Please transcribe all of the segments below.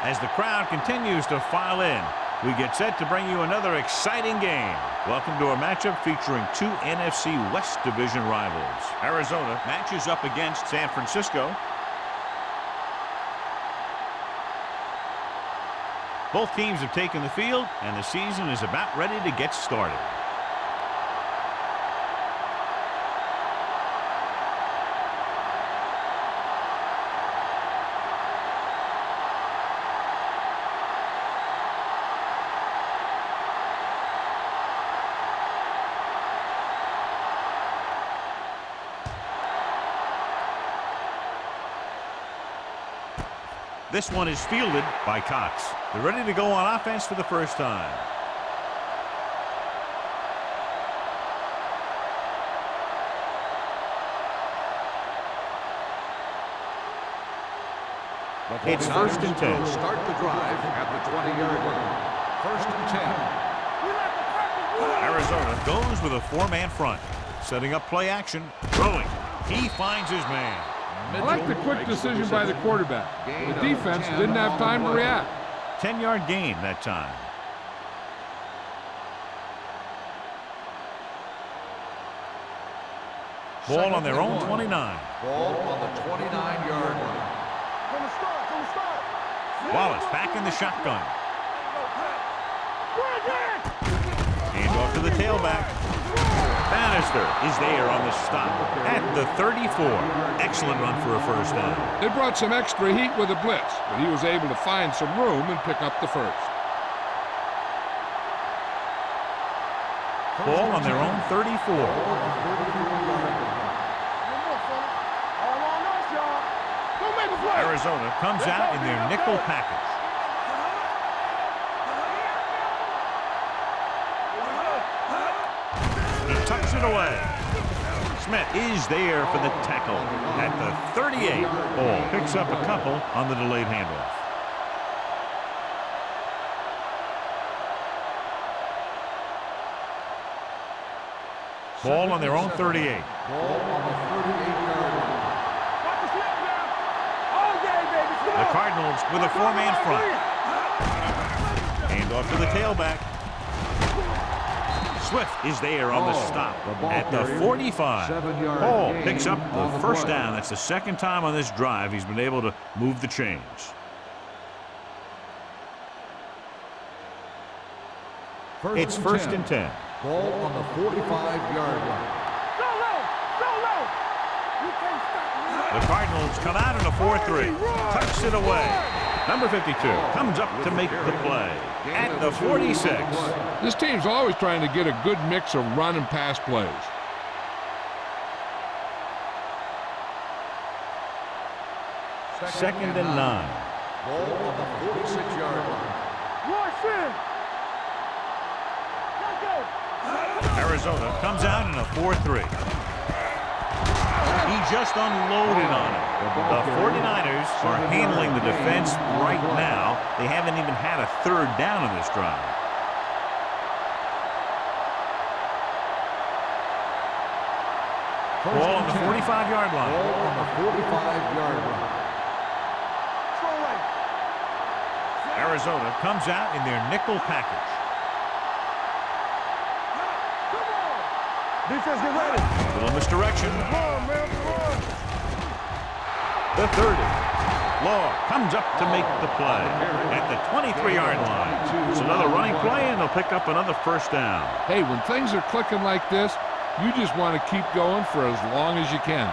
As the crowd continues to file in, we get set to bring you another exciting game. Welcome to a matchup featuring two NFC West Division rivals. Arizona matches up against San Francisco. Both teams have taken the field, and the season is about ready to get started. This one is fielded by Cox. They're ready to go on offense for the first time. It's 1st and 10. Start the drive at the 20-yard line. 1st and 10. Arizona goes with a four-man front. Setting up play action. Throwing. He finds his man. I like the quick decision by the quarterback. The defense didn't have time to react. 10-yard gain that time. Ball on their own 29. Ball on the 29-yard line. Wallace back in the shotgun. Hand off to the tailback. Bannister is there on the stop at the 34. Excellent run for a first down. They brought some extra heat with a blitz, but he was able to find some room and pick up the first. Ball on their own 34. Arizona comes out in their nickel package. He tucks it away. Smith is there for the tackle at the 38. Ball picks up a couple on the delayed handoff. Ball on their own 38. Ball on the 38-yard line. The Cardinals with a four-man front. Hand off to the tailback. Swift is there on the stop at the 45. Hall picks up the first down. That's the second time on this drive he's been able to move the chains. It's first and 10. Ball on the 45-yard line. The Cardinals come out in a 4-3. Tucks it away. Number 52 comes up to make the play at the 46. This team's always trying to get a good mix of run and pass plays. Second and 9. Ball on the 46-yard line. Arizona comes out in a 4-3. He just unloaded on it. The 49ers are handling the defense right now. They haven't even had a third down in this drive. Ball on the 45-yard line. Ball on the 45-yard line. Arizona comes out in their nickel package. Defense, get ready. Little misdirection. Come on, man. Come on. The 30. Law comes up to make the play at the 23-yard line. It's another running play, and they'll pick up another first down. Hey, when things are clicking like this, you just want to keep going for as long as you can.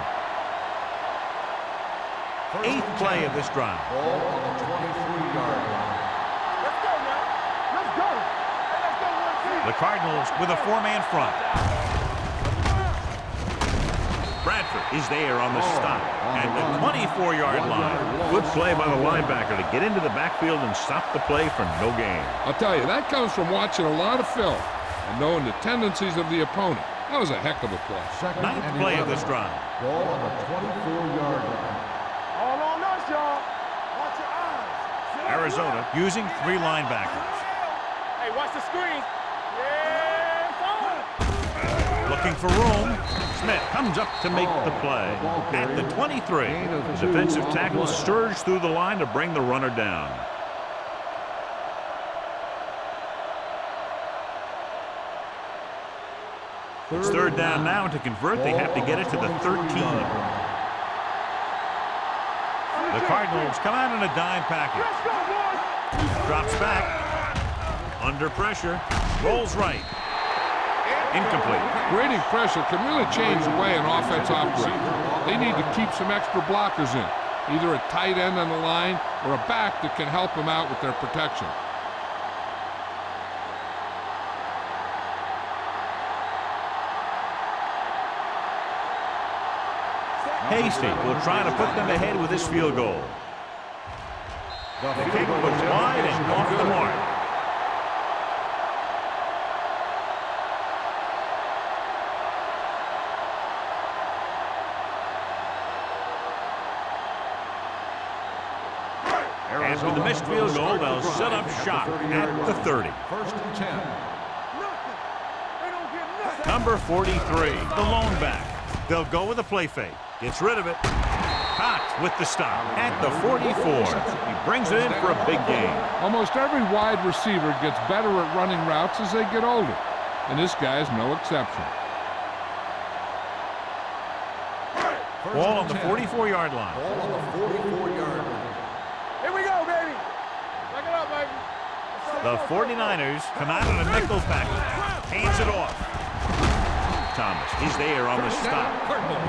Eighth play of this drive. Ball on the 23-yard line. Let's go, man. Let's go. Hey, let's go, one team. The Cardinals with a four-man front. Bradford is there on the stop at the 24-yard line. Good play by the linebacker to get into the backfield and stop the play for no gain. I'll tell you, that comes from watching a lot of film and knowing the tendencies of the opponent. That was a heck of a play. Ninth play of this drive. Ball on the 24-yard line. All on us, y'all. Watch your eyes. Arizona using three linebackers. Hey, watch the screen. Yeah, forward. Looking for room. Smith comes up to make the play at the 23. The defensive tackle surged through the line to bring the runner down. It's third down now, and to convert, they have to get it to the 13. The Cardinals come out in a dime package. Drops back. Under pressure. Rolls right. Incomplete. Grading pressure can really change the way an offense operates. They need to keep some extra blockers in, either a tight end on the line or a back that can help them out with their protection. Hasty will try to put them ahead with this field goal. The kick was wide and off the mark. And with the missed field goal, they'll set up shop at the 30. First and 10. Number 43, the lone back. They'll go with a play fake. Gets rid of it. Cox with the stop at the 44. He brings it in for a big gain. Almost every wide receiver gets better at running routes as they get older, and this guy's no exception. Ball on the 44-yard line. Ball on the 44-yard line. Here we go, baby. Back it up, baby. The 49ers come out in a nickel package. Hands it off. Thomas is there on the stop.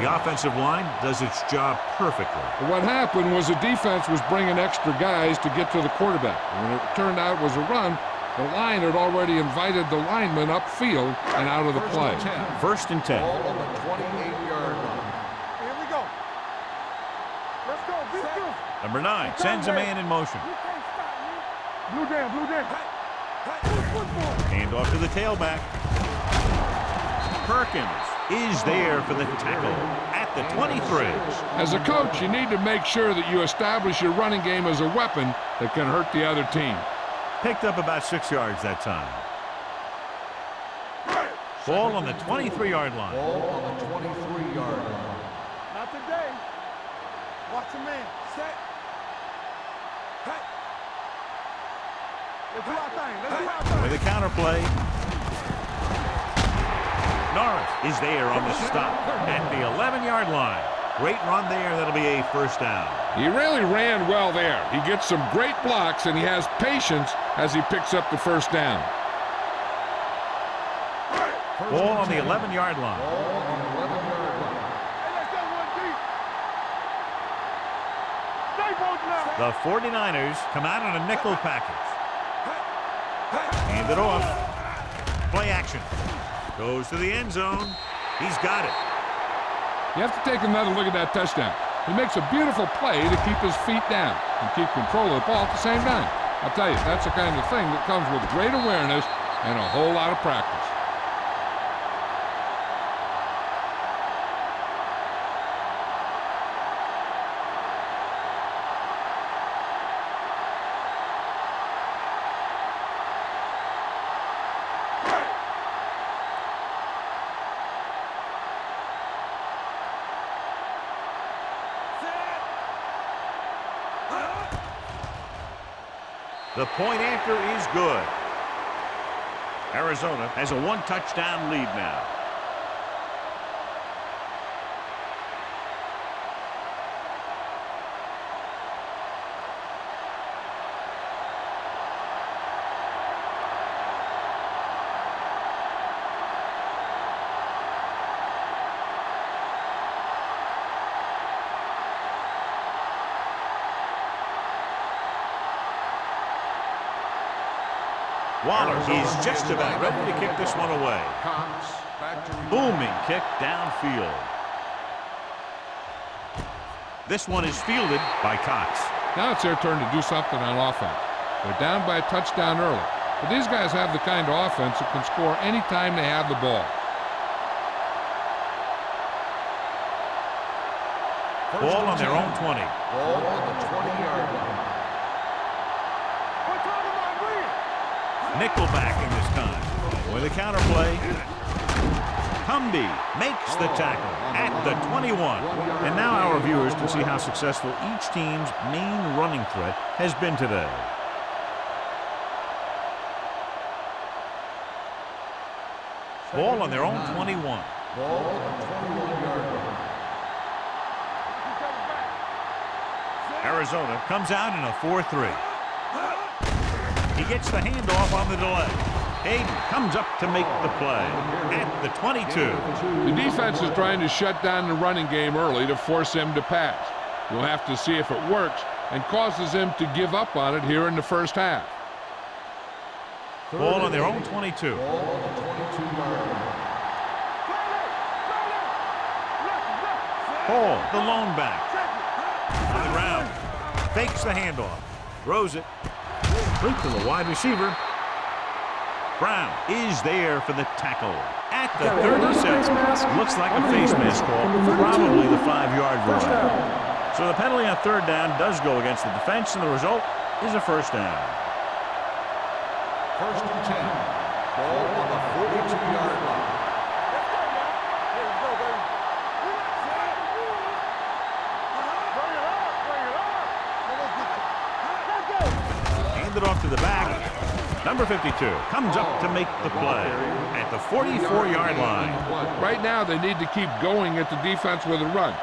The offensive line does its job perfectly. What happened was the defense was bringing extra guys to get to the quarterback. When it turned out it was a run, the line had already invited the lineman upfield and out of the play. First and 10. Ball on the 28-yard line. Here we go. Let's go. Be good. Number 9 sends a man in motion. You can't stop me. Blue down, blue down. Hand off to the tailback. Perkins is there for the tackle at the 23. As a coach, you need to make sure that you establish your running game as a weapon that can hurt the other team. Picked up about 6 yards that time. Ball on the 23-yard line. Ball on the 23-yard line. Not today. Watch the man. Set. Hey. Let's do our thing. Let's do our thing. With a counter play. Norris is there on the stop at the 11-yard line. Great run there. That'll be a first down. He really ran well there. He gets some great blocks, and he has patience as he picks up the first down. Ball on the 11-yard line. Ball on the 11-yard line. Hey, let's go one deep. Stay both now. The 49ers come out in a nickel package. Hand it off. Play action. Goes to the end zone. He's got it. You have to take another look at that touchdown. He makes a beautiful play to keep his feet down and keep control of the ball at the same time. I'll tell you, that's the kind of thing that comes with great awareness and a whole lot of practice. The point after is good. Arizona has a 1-touchdown lead now. Waller is just about ready to kick this one away. Cox back to Booming kick downfield. This one is fielded by Cox. Now it's their turn to do something on offense. They're down by a touchdown early. But these guys have the kind of offense that can score any time they have the ball. Ball on their own 20. Ball on the 20-yard line. What time am I reading? Nickel backing this time. With a counter play. Humby makes the tackle at the 21. And now our viewers can see how successful each team's main running threat has been today. Ball on their own 21. Ball on the 21-yard line. Arizona comes out in a 4-3. He gets the handoff on the delay. Hayden comes up to make the play at the 22. The defense is trying to shut down the running game early to force him to pass. We'll have to see if it works and causes him to give up on it here in the first half. Ball on their own 22. Ball on the 22-yard line. Hall, the lone back. On the ground. Fakes the handoff. Throws it. Complete to the wide receiver. Brown is there for the tackle. At the 37. Looks like a face mask call. Probably the 5-yard line. So the penalty on third down does go against the defense, and the result is a first down. First and 10. Ball on the 42-yard line. It off to the back. Number 52 comes up to make the play at the 44-yard line. Right now they need to keep going at the defense with a run.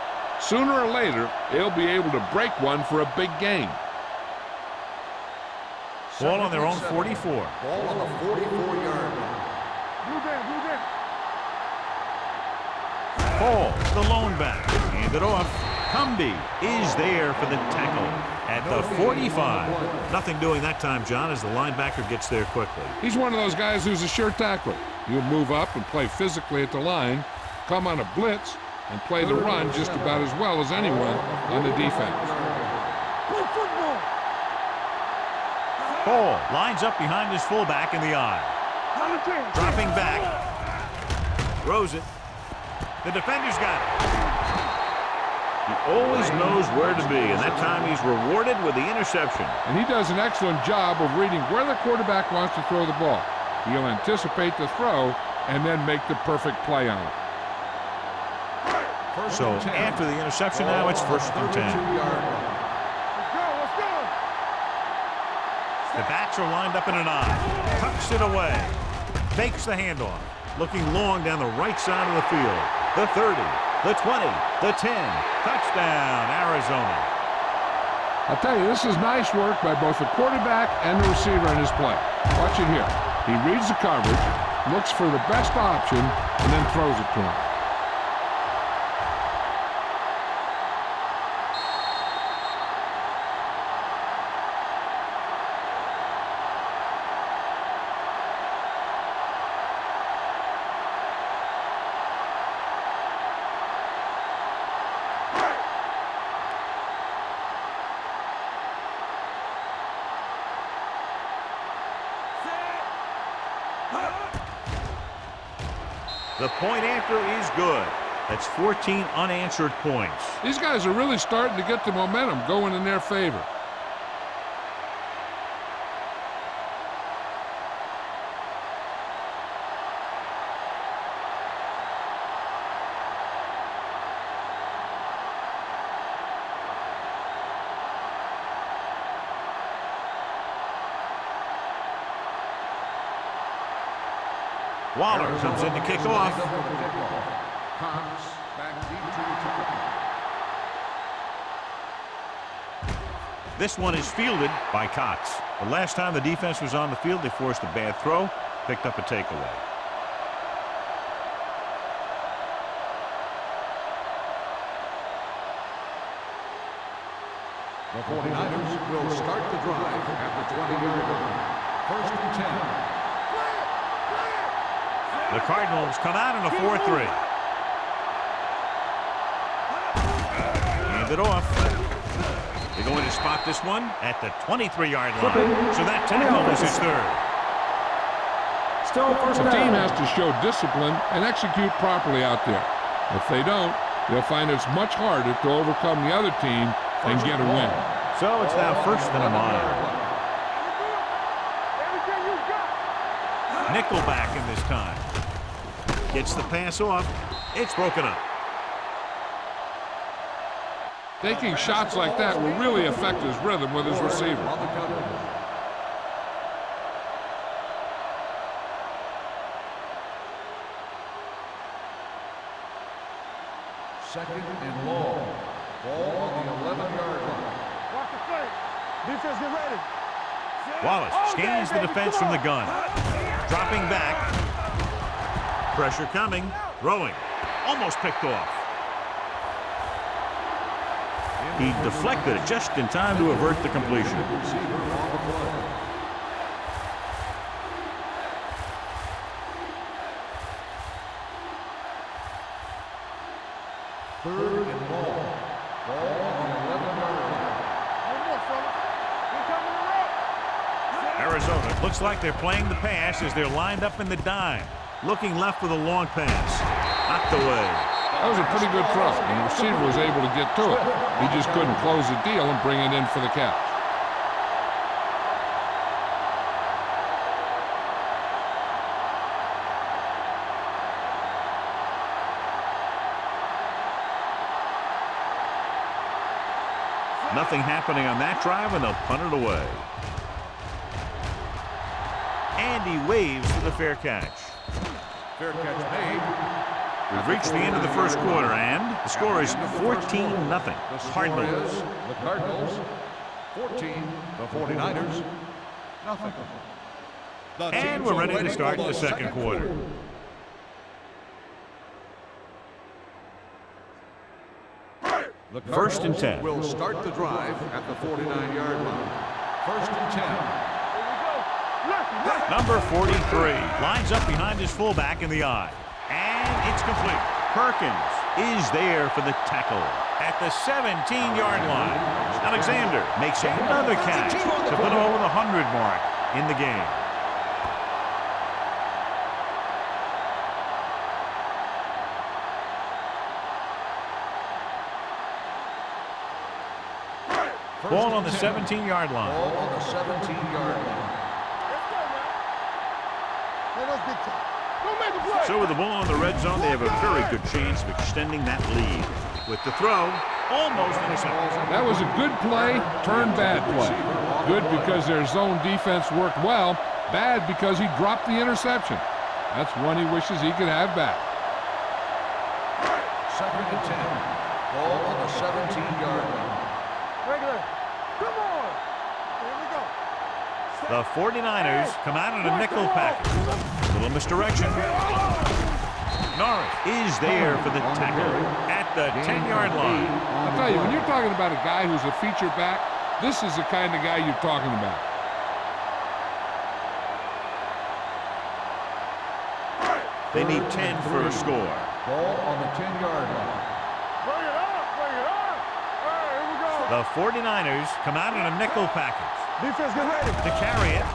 Sooner or later they'll be able to break one for a big gain. Ball on their own 44. Ball on the 44-yard line. Hall, the lone back. Hand it off. Humby is there for the tackle at the 45. Nothing doing that time, John, as the linebacker gets there quickly. He's one of those guys who's a sure tackler. He'll move up and play physically at the line, come on a blitz, and play the run just about as well as anyone on the defense. Hall lines up behind his fullback in the eye. Dropping back. Throws it. The defender's got it. He always knows where to be, and that time he's rewarded with the interception. And he does an excellent job of reading where the quarterback wants to throw the ball. He'll anticipate the throw and then make the perfect play on it. So after the interception now, it's first and 10. The backs are lined up in an I. Tucks it away. Fakes the handoff. Looking long down the right side of the field. The 30, the 20, the 10. Touchdown, Arizona. I'll tell you, this is nice work by both the quarterback and the receiver in his play. Watch it here. He reads the coverage, looks for the best option, and then throws it to him. The point after is good. That's 14 unanswered points. These guys are really starting to get the momentum going in their favor. Waller comes in to kick off. This one is fielded by Cox. The last time the defense was on the field, they forced a bad throw, picked up a takeaway. The 49ers will start the drive at the 20-yard line. First and 10. The Cardinals come out in a 4-3. Hand it off. They're going to spot this one at the 23-yard line. So that tackle is his third. The team has to show discipline and execute properly out there. If they don't, they'll find it's much harder to overcome the other team and get a win. So it's now first and a mile. Nickelback in this time. Gets the pass off. It's broken up. Taking shots like that will really affect his rhythm with his receiver. Second and long. Ball on the 11-yard line. Watch the play. Defense, get ready. Wallace scans the defense from the gun. Dropping back. Pressure coming. Throwing. Almost picked off. He deflected it just in time to avert the completion. Third and long. Ball on the 11-yard line. Arizona looks like they're playing the pass as they're lined up in the dime. Looking left with a long pass. Knocked away. That was a pretty good throw, and the receiver was able to get to it. He just couldn't close the deal and bring it in for the catch. Nothing happening on that drive, and they'll punt it away. And he waves for the fair catch. Fair catch made. We've reached the end of the first quarter, and the score is 14-0. Cardinals. The Cardinals 14, the 49ers nothing. And we're ready to start the second quarter. The First and 10. Will start the drive at the 49-yard line. First and 10. Number 43 lines up behind his fullback in the eye. And it's complete. Perkins is there for the tackle at the 17-yard line. Alexander makes another catch to put him over the 100 mark in the game. Ball on the 17-yard line. Ball on the 17-yard line. So with the ball in the red zone, they have a very good chance of extending that lead. With the throw, almost intercepted. That was a good play, turned bad play. Good because their zone defense worked well. Bad because he dropped the interception. That's one he wishes he could have back. Second and 10. Ball on the 17-yard line. Regular. Come on. Here we go. The 49ers come out in a nickel package. A Little misdirection. Norris is there for the tackle at the 10-yard line. I'll tell you, when you're talking about a guy who's a feature back, this is the kind of guy you're talking about. They need 10 for a score. Ball on the 10-yard line. Bring it up, bring it up. All right, here we go. The 49ers come out in a nickel package. Defense, get ready. To carry it,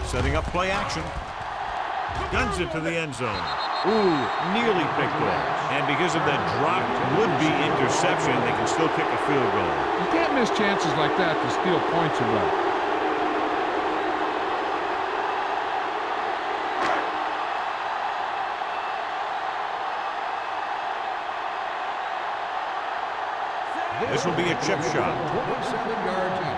setting up play action. Guns it to the end zone. Ooh, nearly picked off. And because of that dropped would-be interception, they can still kick a field goal. You can't miss chances like that to steal points away. This will be a chip shot. 27 yards in.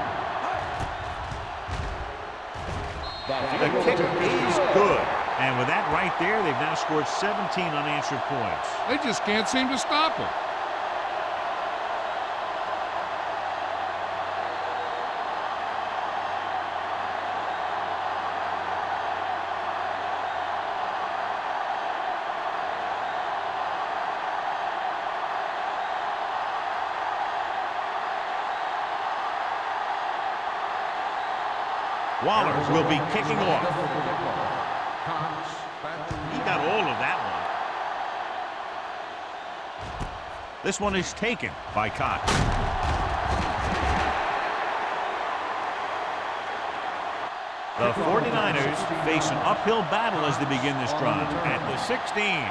The kick is good. And with that right there, they've now scored 17 unanswered points. They just can't seem to stop him. Waller will be kicking off. Cox back to He got all of that one. This one is taken by Cox. The 49ers face an uphill battle as they begin this drive at the 16.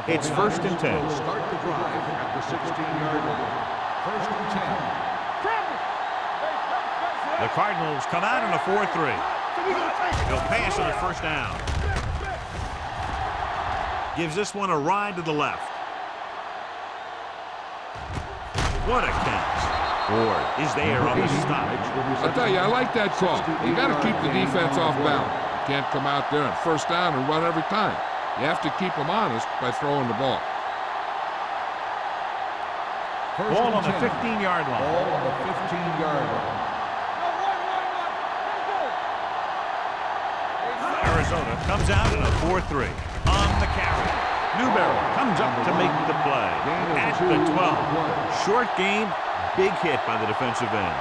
It's 1st and 10. start the drive at the 16-yard line. 1st and 10. The Cardinals come out in a 4-3. They'll pass on 1st down. Gives this one a ride to the left. What a catch. Ward is there on the stop. I'll tell you, I like that call. You got to keep the defense off balance. You can't come out there on 1st down and run every time. You have to keep them honest by throwing the ball. Ball on the 15-yard line. Ball on the 15-yard line. Arizona comes out in a 4-3. On the carry. Newberry comes up to make the play. At the 12. Short game, big hit by the defensive end.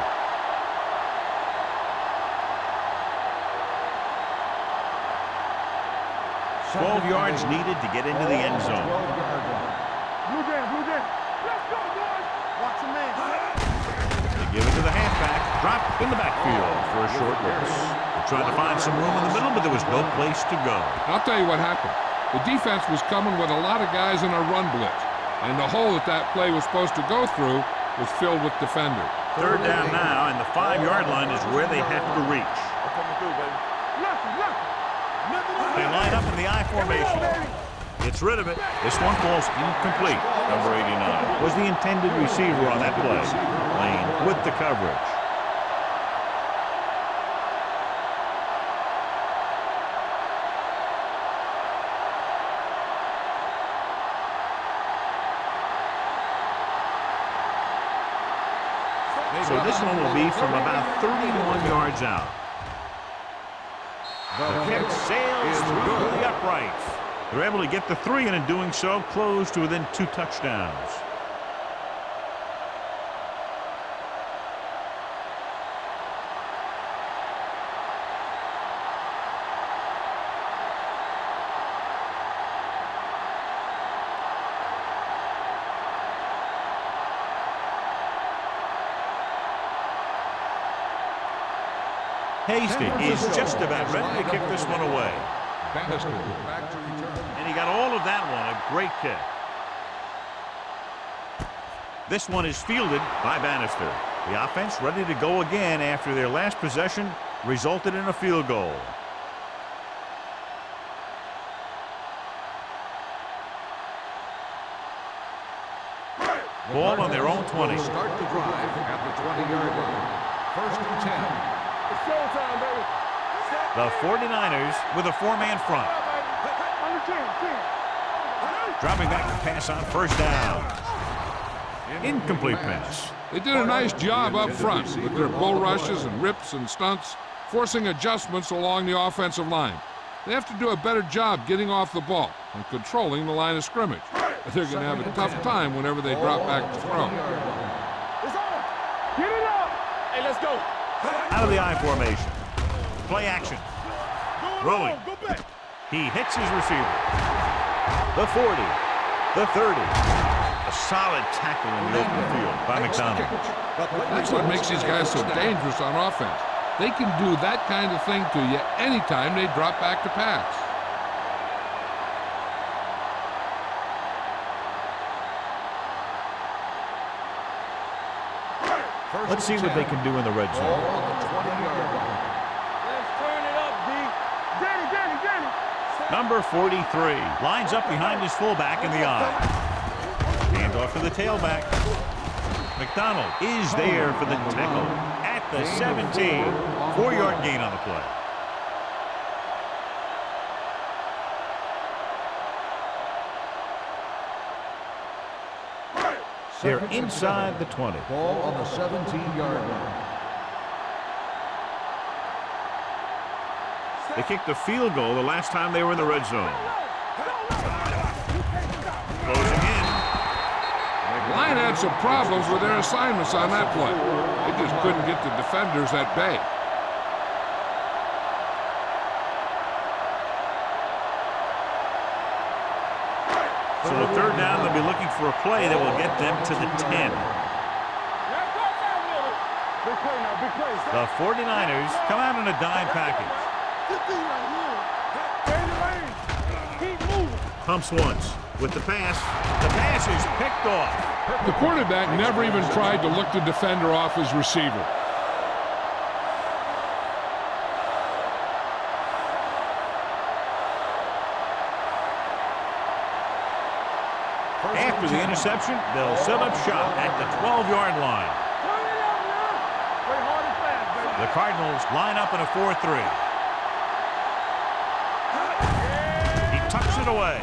12 yards needed to get into the end zone. Blue game, blue game. Let's go, boys. Watch your man. They give it to the halfback. Drop in the backfield for a short loss. They're trying to find some room in the middle, but there was no place to go. I'll tell you what happened. The defense was coming with a lot of guys in a run blitz, and the hole that play was supposed to go through was filled with defenders. 3rd down now, and the 5-yard line is where they have to reach. Coming through, baby. They line up in the I formation. Gets rid of it. This one falls incomplete. Number 89 was the intended receiver on that play. Lane with the coverage. So this one will be from about 31 yards out. The kick sails through the uprights. They're able to get the 3, and in doing so, close to within 2 touchdowns. Hasty is just about ready to kick this one away. Bannister back to return. And he got all of that one. A great kick. This one is fielded by Bannister. The offense ready to go again after their last possession resulted in a field goal. Ball on their own 20. Start the drive at the 20-yard line. 1st and 10. It's showtime, baby. The 49ers with a 4-man front. On the team. Dropping back to pass on 1st down. Incomplete pass. They did a nice job up front with their bull rushes and rips and stunts, forcing adjustments along the offensive line. They have to do a better job getting off the ball and controlling the line of scrimmage. They're going to have a tough time whenever they drop back to throw. It's on. Get it up. Hey, let's go. Out of the I formation. Play action. Rolling. Go back. He hits his receiver. The 40. The 30. A solid tackle in the open field by McDonald. That's what makes these guys so dangerous on offense. They can do that kind of thing to you anytime they drop back to pass. Let's see what they can do in the red zone. Let's turn it up, D. Get it. Number 43 lines up behind his fullback in the I. Hand off to the tailback. McDonald is there for the tackle at the 17. 4-yard gain on the play. They're inside the 20. Ball on the 17-yard line. They kicked a field goal the last time they were in the red zone. Closing in. Line had some problems with their assignments on that play. They just couldn't get the defenders at bay. So the third down, they'll be looking for a play that will get them to the 10. Big play now, big play. The 49ers come out in a dime package. Stay in the lane. Keep moving. Pumps once with the pass. The pass is picked off. The quarterback never even tried to look the defender off his receiver. After the interception, they'll set up shop at the 12-yard line. Turn it up now. Play hard and fast, baby. The Cardinals line up in a 4-3. He tucks it away.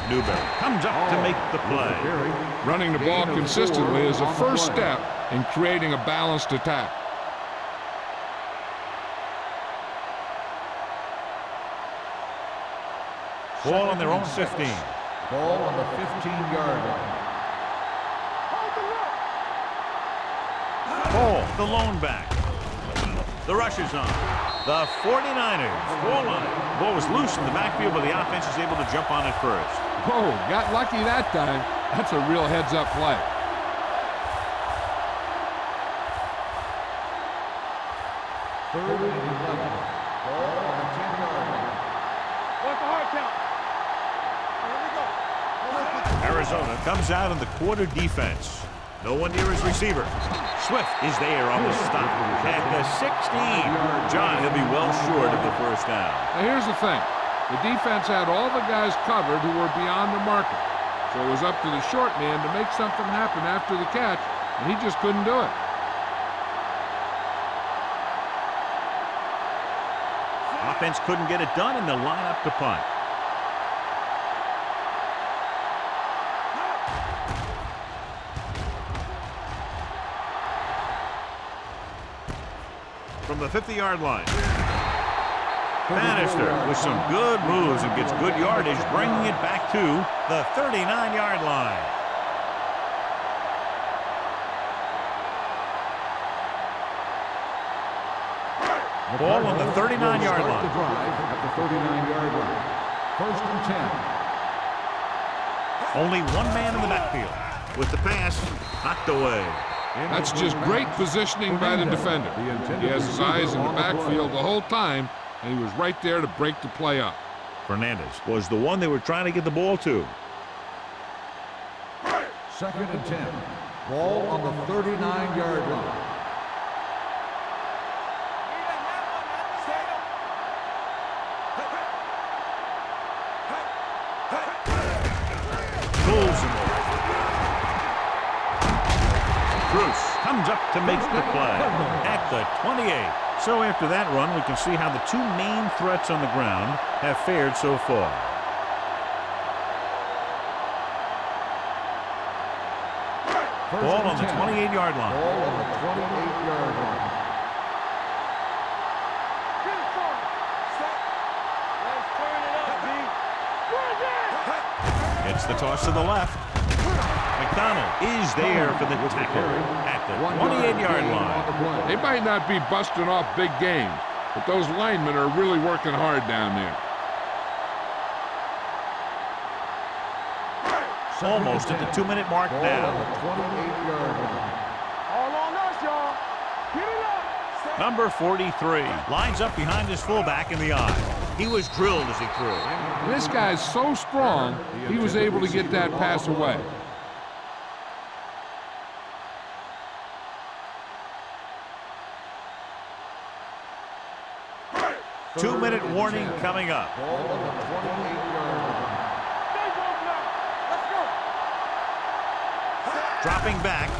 Newberry comes up to make the play. Running the ball consistently is a first step in creating a balanced attack. Ball on their own 15. Ball on the 15-yard line. Ball, the lone back. The rush is on. The 49ers ball on it. Ball was loose in the backfield, but the offense is able to jump on it first. Whoa, got lucky that time. That's a real heads-up play. Third and 11. Ball on the 10-yard line. What's the hard count? Here we go. Arizona comes out in the quarter defense. No one near his receiver. Swift is there on the stop at the 16. John, he'll be well short of the first down. Now here's the thing. The defense had all the guys covered who were beyond the marker. So it was up to the short man to make something happen after the catch, and he just couldn't do it. Offense couldn't get it done, and they'll line up to punt. From the 50-yard line. Bannister with some good moves and gets good yardage, bringing it back to the 39-yard line. Ball on the 39-yard line. The drive at the 39-yard line. First and 10. Only one man in the backfield. With the pass, knocked away. That's just great positioning by the defender. He has his eyes in the backfield the whole time, and he was right there to break the play up. Fernandez was the one they were trying to get the ball to. Second and 10. Ball on the 39-yard line. Bruce comes up to make the play at the 28. So after that run, we can see how the two main threats on the ground have fared so far. Ball on the 28-yard line. Ball on the 28-yard line. Get it, son. Set. Let's turn it up, B. It's the toss to the left. McDonald is there for the tackle at the 28-yard line. They might not be busting off big games, but those linemen are really working hard down there. Almost at the 2-minute mark now. All on us, y'all. Get it up. Number 43 lines up behind his fullback in the eye. He was drilled as he threw. This guy's so strong, he was able to get that pass away. Two-minute warning coming up. Stay woke now. Let's go. Dropping back.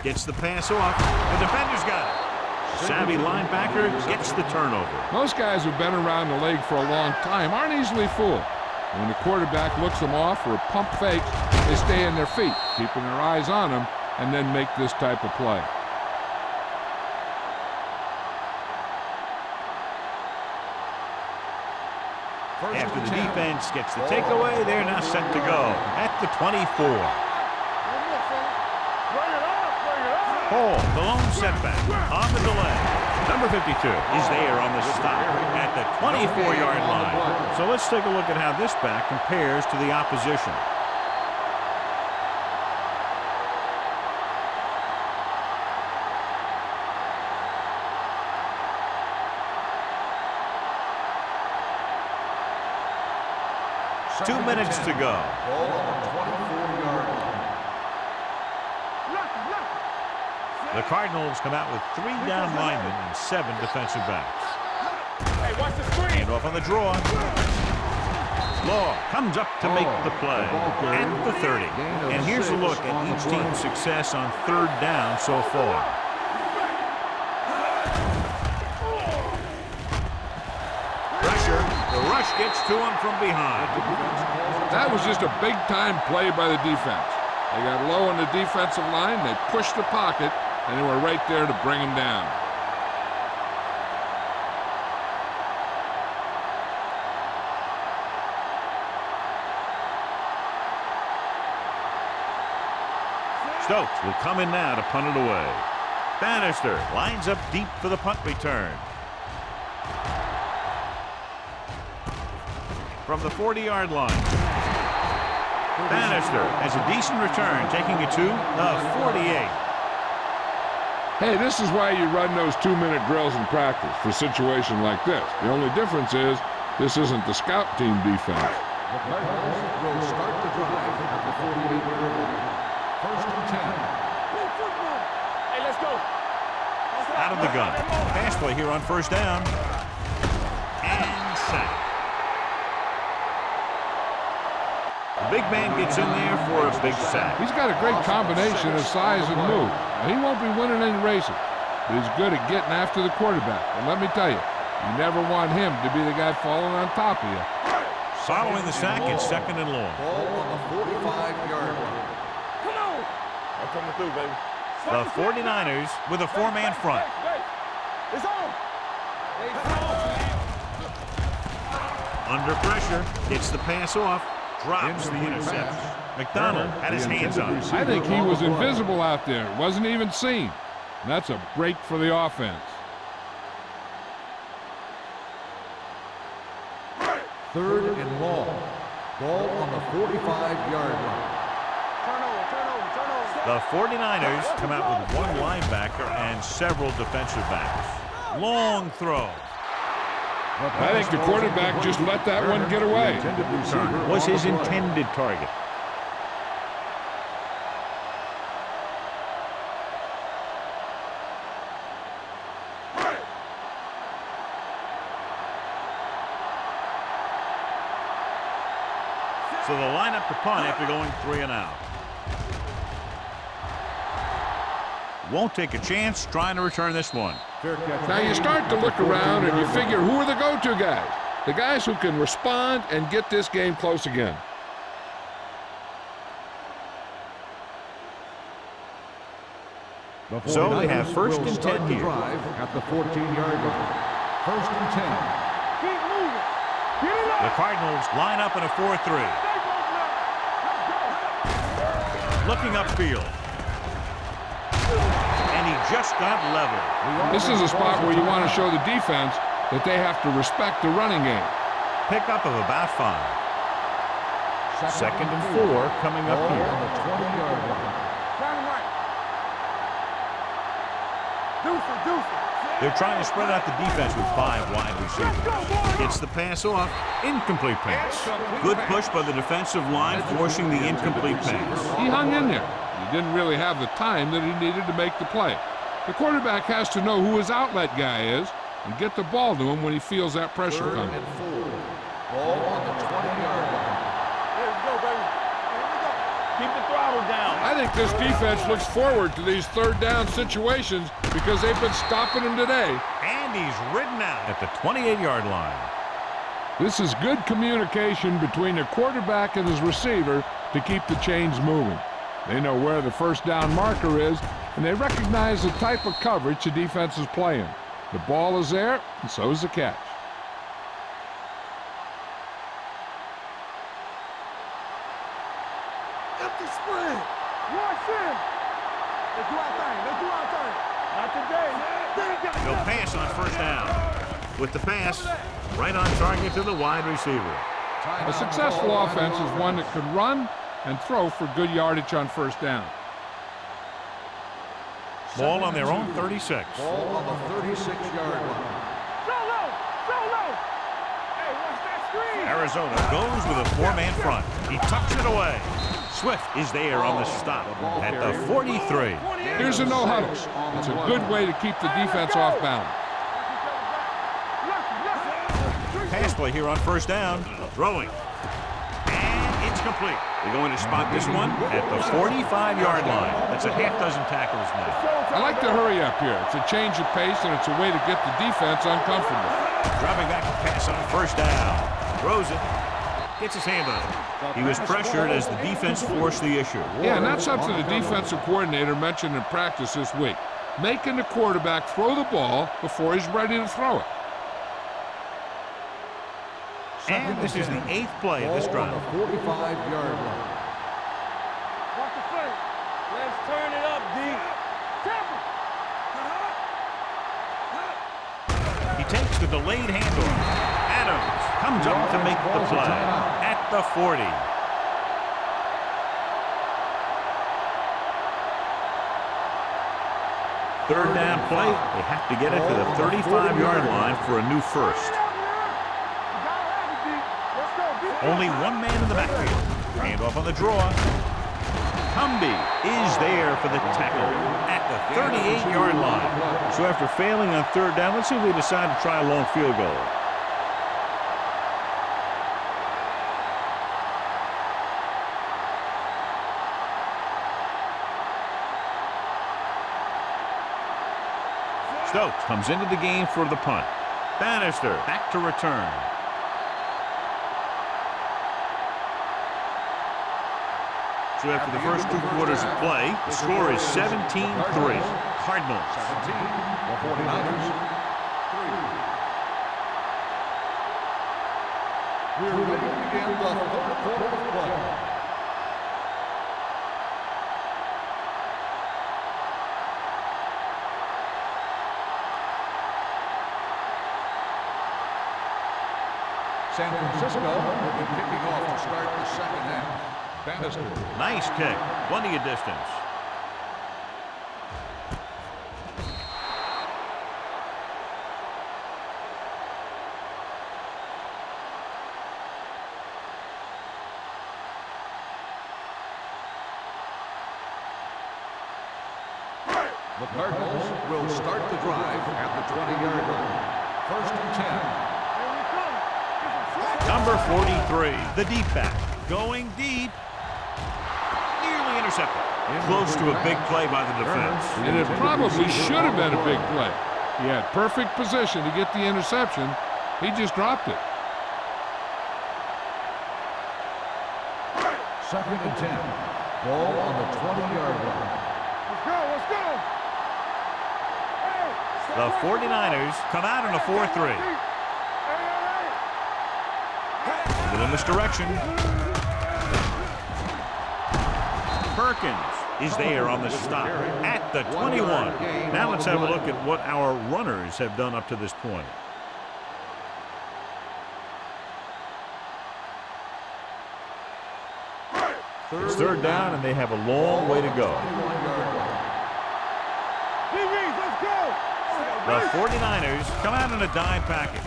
Gets the pass off. The defender's got it. Savvy linebacker gets the turnover. Most guys who've been around the league for a long time aren't easily fooled. When the quarterback looks them off or pump fakes, they stay on their feet, keeping their eyes on them, and then make this type of play. After the defense gets the takeaway, they're now set to go at the 24. Hall, the lone setback on the delay. Number 52 is there on the stop at the 24-yard line. So let's take a look at how this back compares to the opposition. Two minutes to go. Ball on the 24-yard line. The Cardinals come out with 3 down linemen and 7 defensive backs. Hey, watch the screen. And off on the draw. Law comes up to make the play at the 30. And here's a look at each team's success on 3rd down so far. Pressure. The rush gets to him from behind. That was just a big-time play by the defense. They got low on the defensive line, they pushed the pocket, and they were right there to bring him down. Stokes will come in now to punt it away. Bannister lines up deep for the punt return. From the 40-yard line. Bannister has a decent return, taking it to the 48. Hey, this is why you run those 2-minute drills in practice for a situation like this. The only difference is this isn't the scout team defense. The Cardinals will start the drive at the 48-yard line. 1st and 10. Hey, let's go. Out of the gun. Pass play here on 1st down. And sack. The big man gets in there for a big sack. He's got a great combination of size and move. Now, he won't be winning any races, but he's good at getting after the quarterback. And let me tell you, you never want him to be the guy falling on top of you. Following the sack, it's 2nd and long. Ball on the 45-yard line. Come on. I'm coming through, baby. The 49ers with a 4-man front. It's on. Under pressure, gets the pass off, drops the interception. McDonald had his hands on it. I think he was invisible out there. Wasn't even seen. And that's a break for the offense. 3rd and long. Ball on the 45-yard line. Turnover. The 49ers come out with 1 linebacker and several defensive backs. Long throw. I think the quarterback just let that one get away. Was his intended target. So the lineup to punt after going 3 and out. Won't take a chance trying to return this one. Now you start to look around and you figure, who are the go-to guys? The guys who can respond and get this game close again. So they have first and 10 here. Drive at the 14-yard line. First and 10. Keep moving. Get it The up. Cardinals line up in a 4-3. Stay close now. Let's go. Looking upfield. And he just got level. This is a spot where you want to show the defense that they have to respect the running game. Pickup of about 5. Second and 4 coming up Ball here. on the 20-yard line. Turn him right. Deuce it. They're trying to spread out the defense with 5 wide receivers. Gets the pass off. Incomplete pass. Good push by the defensive line, forcing the incomplete pass. He hung in there. He didn't really have the time that he needed to make the play. The quarterback has to know who his outlet guy is and get the ball to him when he feels that pressure Third coming. and 4. Ball on the 20-yard line. Here we go, baby. Here we go. Keep the throttle down. I think this defense looks forward to these third down situations because they've been stopping them today. And he's ridden out at the 28-yard line. This is good communication between the quarterback and his receiver to keep the chains moving. They know where the first down marker is, and they recognize the type of coverage the defense is playing. The ball is there, and so is the catch. Empty spread. Watch him. Let's do our thing. Not today. No pass on first down. With the pass, right on target to the wide receiver. A successful offense is one that can run and throw for good yardage on first down. Ball on their own 36. Ball on the 36-yard line. Solo. Hey, watch that screen. Arizona goes with a 4-man front. He tucks it away. Swift is there on the stop at the 43. Here's a no-huddle. It's a good way to keep the defense off balance. Pass play here on first down. Throwing. And it's complete. They're going to spot this one at the 45-yard line. That's a half dozen tackles now. I like to hurry up here. It's a change of pace, and it's a way to get the defense uncomfortable. Dropping back to pass on first down. Throws it. Gets his hand on it. He was pressured as the defense forced the issue. Yeah, and that's something the defensive coordinator mentioned in practice this week. Making the quarterback throw the ball before he's ready to throw it. And this is the 8th play of this drive. 45-yard line. Watch the play. Let's turn it up, D. He takes the delayed handoff. Adams comes up to make the play at the 40. Third down play. They have to get it to the 35-yard line for a new first. Only one man in the backfield. Handoff on the draw. Cumby is there for the tackle at the 38-yard line. So after failing on third down, let's see if they decide to try a long field goal. Stokes comes into the game for the punt. Bannister back to return. So after the first 2 quarters of play, the score is 17-3. Cardinals. 17, the 49ers, 3. We're ready to begin the third quarter of play. San Francisco will be kicking off to start the second half. Bannister. Nice kick. Plenty of distance. The Cardinals will start the drive at the 20-yard line. First and 10. Number 43, the deep back. Going deep. Nearly intercepted. Close to a big play by the defense. And it probably should have been a big play. He had perfect position to get the interception. He just dropped it. Second and 10. Ball on the 20-yard line. Let's go. The 49ers come out in a 4-3. A little misdirection. Perkins is there on the stop at the 21. Now let's have a look at what our runners have done up to this point. It's third down, and they have a long way to go. The 49ers come out in a dime package.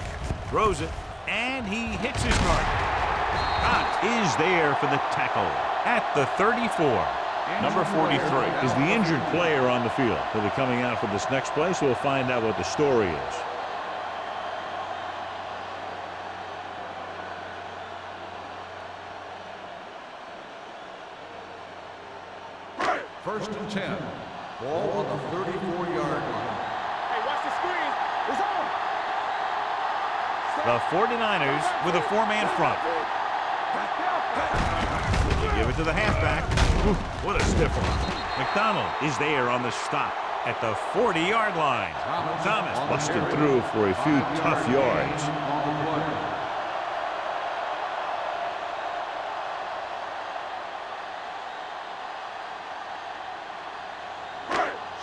Throws it, and he hits his target. Scott is there for the tackle at the 34. Number 43 is the injured player on the field. He'll be coming out for this next play, so we'll find out what the story is. First and 10. Ball on the 34-yard line. Hey, watch the screen. It's on. The 49ers with a four-man front. They give it to the halfback. Ooh, what a stiff one. McDonald is there on the stop at the 40-yard line. Thomas busted through for a few tough yards.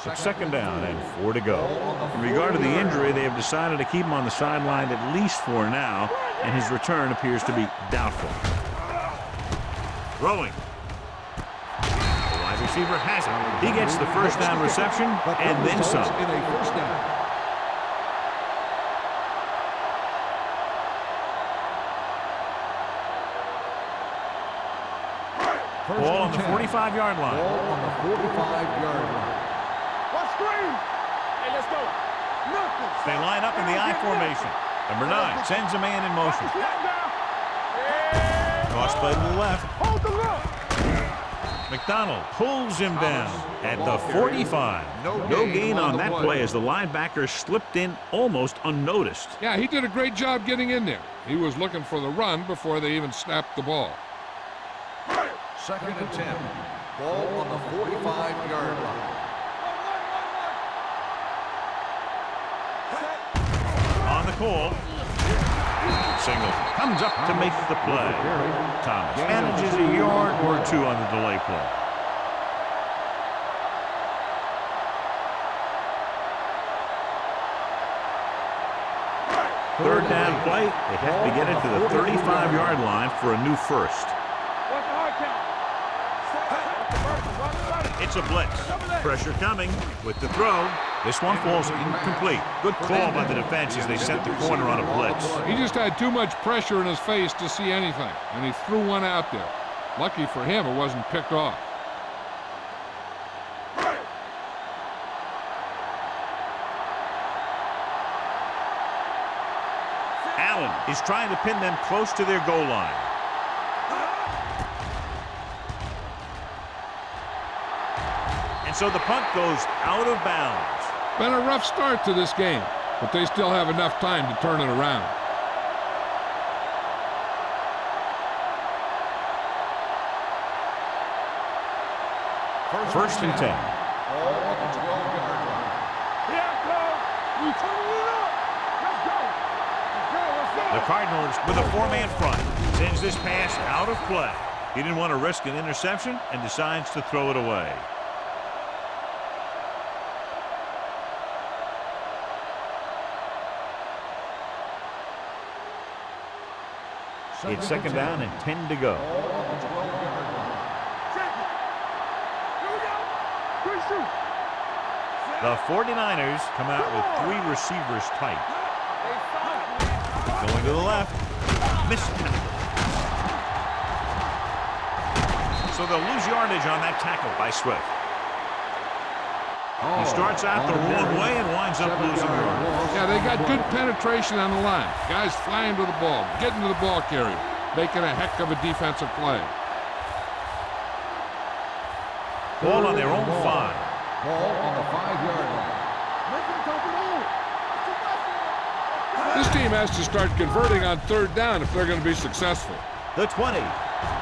It's second down and 4 to go. In regard to the injury, they have decided to keep him on the sideline at least for now, and his return appears to be doubtful. Throwing. The wide receiver has it. He gets the first down reception and then some. Ball on the 45-yard line. Ball on the 45-yard line. What screen? Hey, let's go. Nothing. They line up in the I formation. Number 9 sends a man in motion. Cross play to the left. Hold the look. McDonald pulls him down at the 45. No gain on that play as the linebacker slipped in almost unnoticed. Yeah, he did a great job getting in there. He was looking for the run before they even snapped the ball. Second and 10. Ball on the 45-yard line. On the call. Single comes up to make the play. Thomas manages a yard or two on the delay play. Third down play. They have to get it to the 35-yard line for a new first. It's a blitz. Pressure coming with the throw. This one falls incomplete. Good call by the defense as they set the corner on a blitz. He just had too much pressure in his face to see anything, and he threw one out there. Lucky for him, it wasn't picked off. Allen is trying to pin them close to their goal line. And so the punt goes out of bounds. Been a rough start to this game, but they still have enough time to turn it around. First and 10. Ball on the 12-yard line. Here it comes. We turning it up. Let's go. Let's go. The Cardinals with a four-man front sends this pass out of play. He didn't want to risk an interception and decides to throw it away. It's second down and 10 to go. Ball on the 12-yard line. Check it. Here we go. Good shoot. The 49ers come out with 3 receivers tight. Going to the left. Missed tackle. So they'll lose yardage on that tackle by Swift. He starts out the wrong way and winds up losing yardage. Yeah, they got good penetration on the line. Guys flying to the ball, getting to the ball carrier, making a heck of a defensive play. Ball on their own 5. Ball on the 5-yard line. This team has to start converting on third down if they're going to be successful. The 20,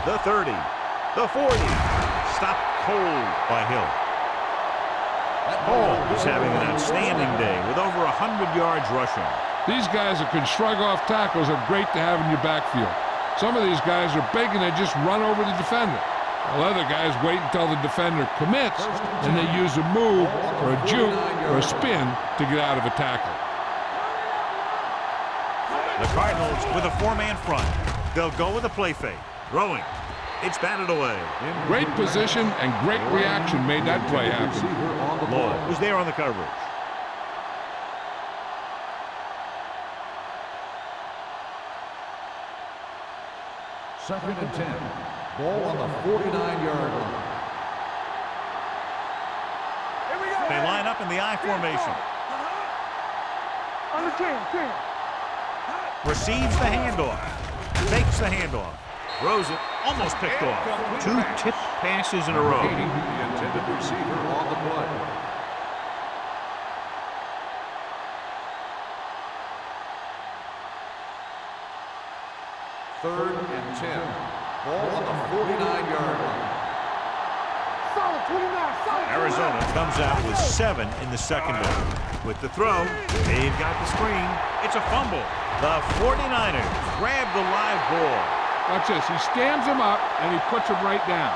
the 30, the 40. Stopped cold by Hill. Hall is having an outstanding day with over 100 yards rushing. These guys that can shrug off tackles are great to have in your backfield. Some of these guys are big and they just run over the defender, while other guys wait until the defender commits and they use a move or a juke or a spin to get out of a tackle. The Cardinals with a four-man front. They'll go with a play fake. Throwing. It's batted away. Great position and great reaction made that play happen. Law was there on the coverage. Second and 10. Ball on the 49-yard line. Here we go. They line up in the I formation. On the 10. Receives the handoff. Takes the handoff. Throws it. Almost picked off. Two tipped passes in a row. The intended receiver on the play. Third and 10. Ball on the 49-yard line. Solid 29. Solid 29. Arizona comes out with 7 in the secondary. With the throw, they've got the screen. It's a fumble. The 49ers grab the live ball. Watch this. He stands him up and he puts him right down.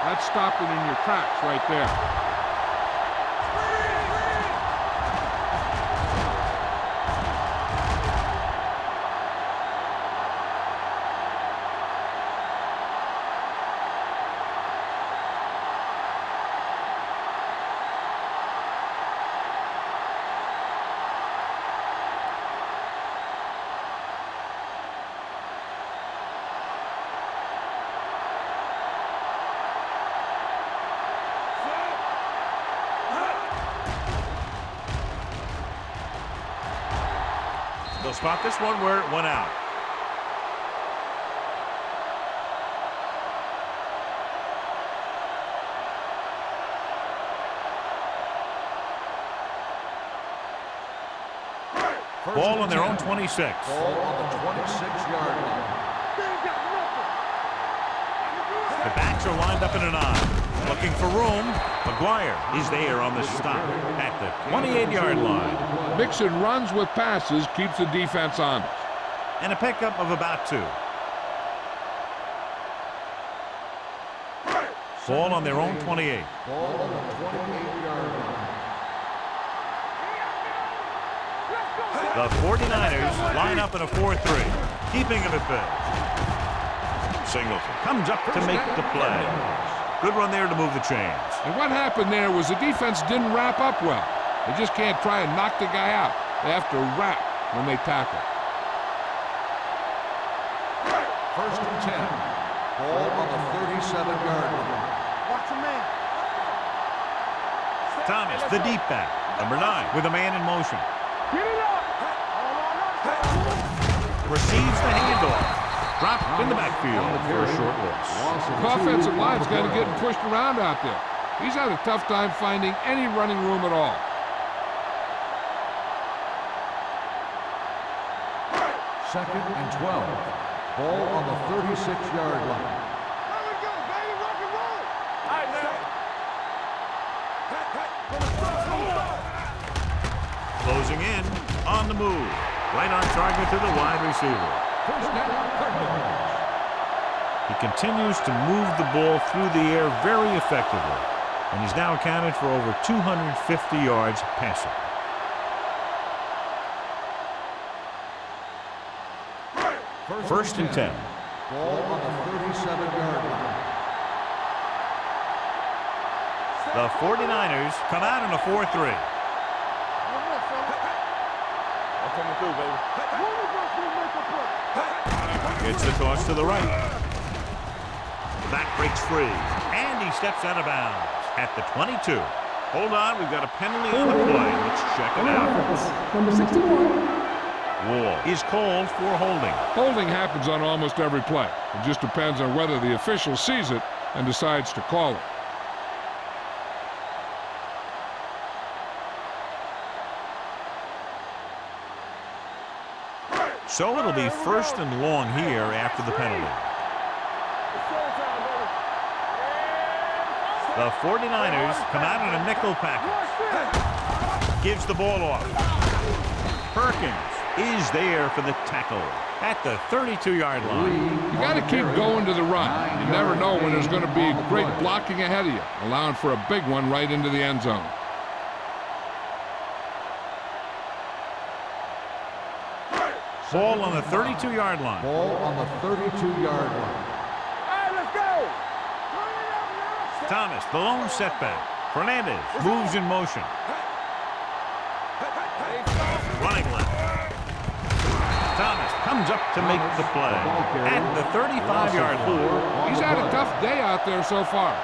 That's stopping in your tracks right there. They'll spot this one where it went out. Ball on their own 26. Ball on the 26-yard line. The backs are lined up in an I. Looking for room. McGuire is there on the stop at the 28-yard line. Mixing runs with passes keeps the defense honest. And a pickup of about 2. Ball on their own 28. Ball on the 28-yard line. The 49ers line up in a 4-3, keeping him at bay. Singleton comes up to make the play. Good run there to move the chains. And what happened there was the defense didn't wrap up well. They just can't try and knock the guy out. They have to wrap when they tackle. First and 10. Ball on the 37-yard line. Watch a man. Thomas, the deep back. Number 9 with a man in motion. Get it up. Receives the handoff. Dropped in the backfield for a short loss. The offensive line's got to get pushed around out there. He's had a tough time finding any running room at all. Second and 12. Ball on the 36-yard line. There we go, baby. Rock and roll. All right, now. Closing in on the move. Right on target to the wide receiver. First down, Cardinals. He continues to move the ball through the air very effectively, and he's now accounted for over 250 yards passing. First and 10. Ball on the 37-yard line. The 49ers come out in a 4-3. I'm coming through, baby. It's the toss to the right. Back breaks free, and he steps out of bounds at the 22. Hold on, we've got a penalty on the play. Let's check it out. Number 61. Wall is called for holding. Holding happens on almost every play. It just depends on whether the official sees it and decides to call it. So it'll be first and long here after the penalty. The 49ers come out in a nickel package. Gives the ball off. Perkins is there for the tackle at the 32-yard line. You got to keep going to the run. You never know when there's going to be great blocking ahead of you, allowing for a big one right into the end zone. Ball on the 32-yard line. Ball on the 32-yard line. Hey, let's go. Thomas, the lone setback. Fernandez moves in motion. Running left. Thomas comes up to make the play at the 35-yard line. He's had a tough day out there so far.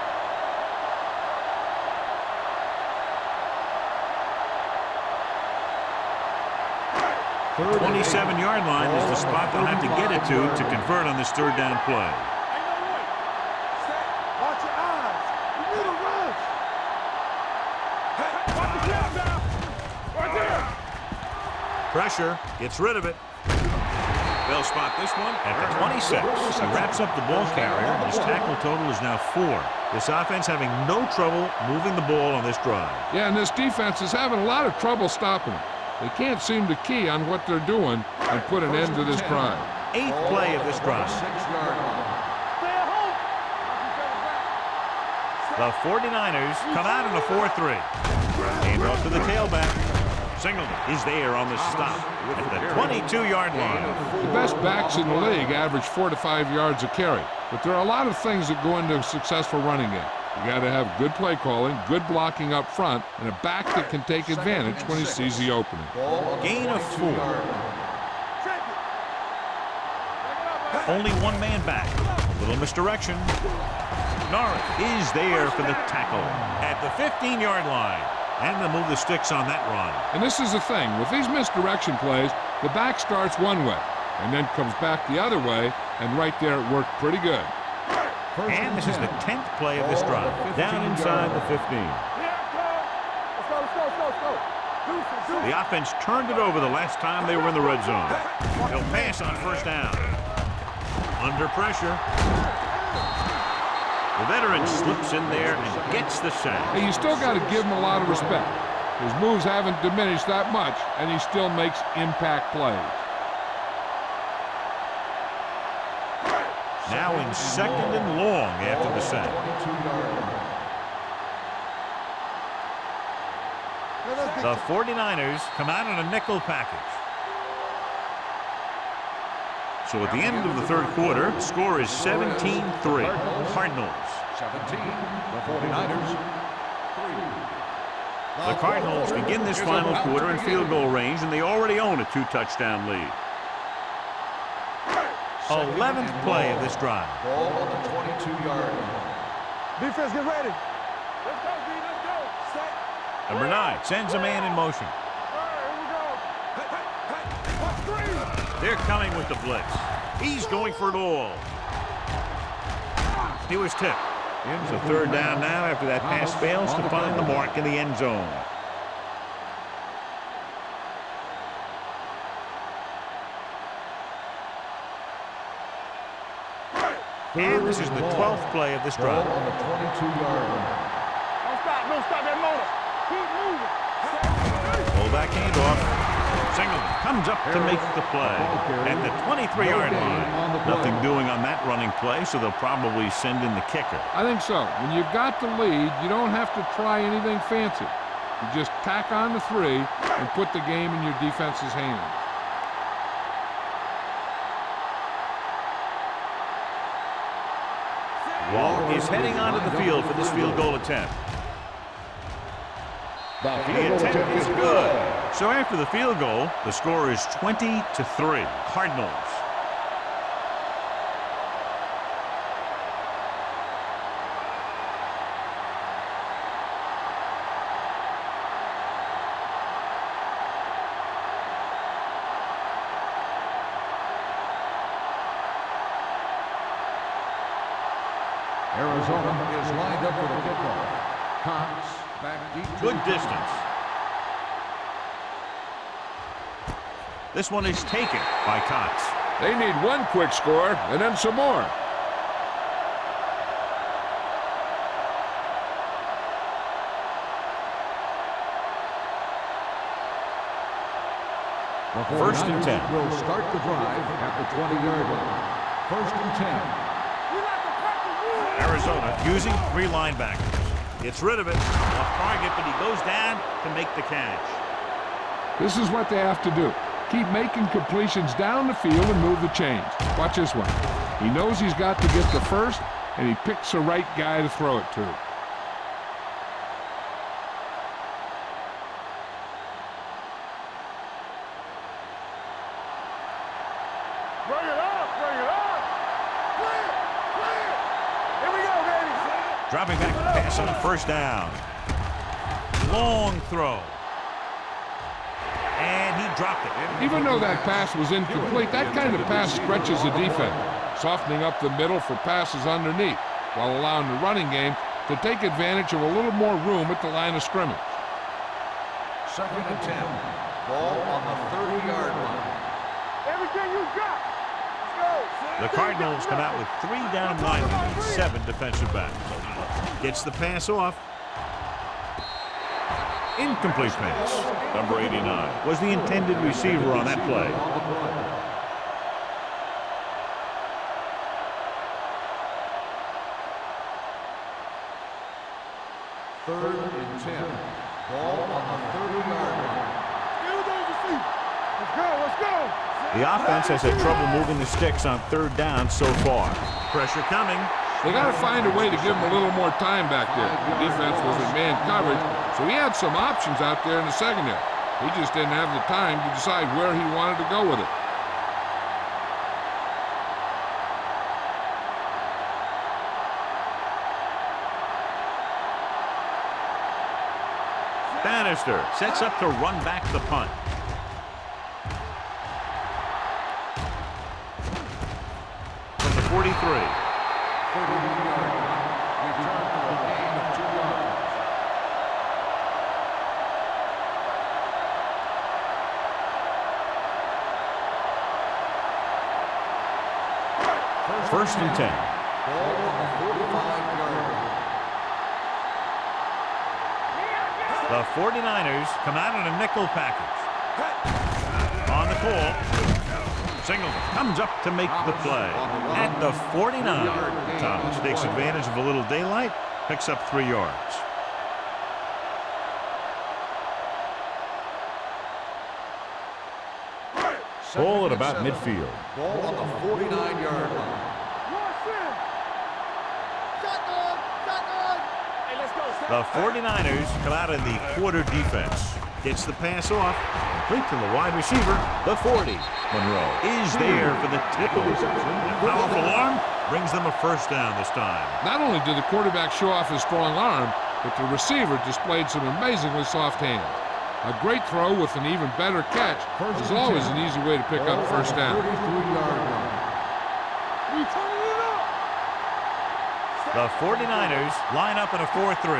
The 27-yard line is the spot they'll have to get it to convert on this third down play. Watch your eyes. You need a rush. Watch the countdown. Right there. Pressure, gets rid of it. They'll spot this one at the 26. He wraps up the ball carrier. His tackle total is now 4. This offense having no trouble moving the ball on this drive. Yeah, and this defense is having a lot of trouble stopping it. They can't seem to key on what they're doing and put an end to this drive. 8th play of this drive. The 49ers come out in a 4-3. Hand off to the tailback. Singleton is there on the stop at the 22-yard line. The best backs in the league average 4 to 5 yards a carry, but there are a lot of things that go into a successful running game. You got to have good play calling, good blocking up front, and a back that can take advantage when he sees the opening. Gain of 4. Only one man back. A little misdirection. Norris is there for the tackle at the 15-yard line. And they'll move the sticks on that run. And this is the thing. With these misdirection plays, the back starts one way and then comes back the other way, and right there it worked pretty good. And this is the 10th play of this drive. Down inside the 15. Let's go. The offense turned it over the last time they were in the red zone. They'll pass on first down. Under pressure. The veteran slips in there and gets the sack. Hey, you still got to give him a lot of respect. His moves haven't diminished that much, and he still makes impact plays. Now in 2nd and long after the sack. The 49ers come out in a nickel package. So at the end of the third quarter, the score is 17-3. Cardinals. 17. The 49ers. 3. The Cardinals begin this final quarter in field goal range, and they already own a 2-touchdown lead. 11th play of this drive. Ball on the 22-yard line. Defense, get ready. Let's go, D. Let's go. Set. Number 9 sends a man in motion. All right, here we go. They're coming with the blitz. He's going for it all. He was tipped. It's a third down now after that pass fails to find the mark in the end zone. And this is the 12th play of this drive. On the 22-yard line. Don't stop that motor. Keep moving. Pull back handoff. Singleton comes up to make the play at the 23-yard line. Nothing doing on that running play, so they'll probably send in the kicker. I think so. When you've got the lead, you don't have to try anything fancy. You just tack on the 3 and put the game in your defense's hands. Wall is heading onto the field for this field goal attempt. The attempt is good. So after the field goal, the score is 20-3. Cardinals. Arizona is lined up for the kickoff. Cox back deep. Good distance. This one is taken by Cox. They need one quick score and then some more. The First and 10. 49ers will start the drive at the 20-yard line. First and 10. Arizona using 3 linebackers. Gets rid of it. Off target, but he goes down to make the catch. This is what they have to do. Keep making completions down the field and move the chains. Watch this one. He knows he's got to get the first, and he picks the right guy to throw it to. Bring it up, bring it up. Clear, clear. Here we go, baby. Dropping back to pass on first down. Long throw. And he dropped it. Even though that pass was incomplete, that kind of pass stretches the defense, softening up the middle for passes underneath, while allowing the running game to take advantage of a little more room at the line of scrimmage. Second and 10. Ball on the 30-yard line. Everything you got. Let's go. The Cardinals come out with 3 down linemen and 7 defensive backs. Gets the pass off. Incomplete pass. Number 89 was the intended receiver on that play. Third and 10. Ball on the 30-yard line. Let's go, let's go. The offense has had trouble moving the sticks on 3rd down so far. Pressure coming. They got to find a way to give him a little more time back there. The defense was in man coverage, so he had some options out there in the secondary. He just didn't have the time to decide where he wanted to go with it. Bannister sets up to run back the punt. From the 43. 31-yard line. Return for a gain of 2 yards. First and 10. Ball on the 45-yard line. The 49ers come out in a nickel package. On the call, Singleton comes up to make the play. At the 49, Thomas takes advantage of a little daylight, picks up 3 yards. Ball at about midfield. Ball on the 49-yard line. The 49ers come out in the quarter defense. Gets the pass off. Complete to the wide receiver, the 40. Monroe is there for the tickle. Powerful arm brings them a first down this time. Not only did the quarterback show off his strong arm, but the receiver displayed some amazingly soft hands. A great throw with an even better catch is always an easy way to pick up first down. 33-yard line. We turning it up. The 49ers line up in a 4-3. Deuce it.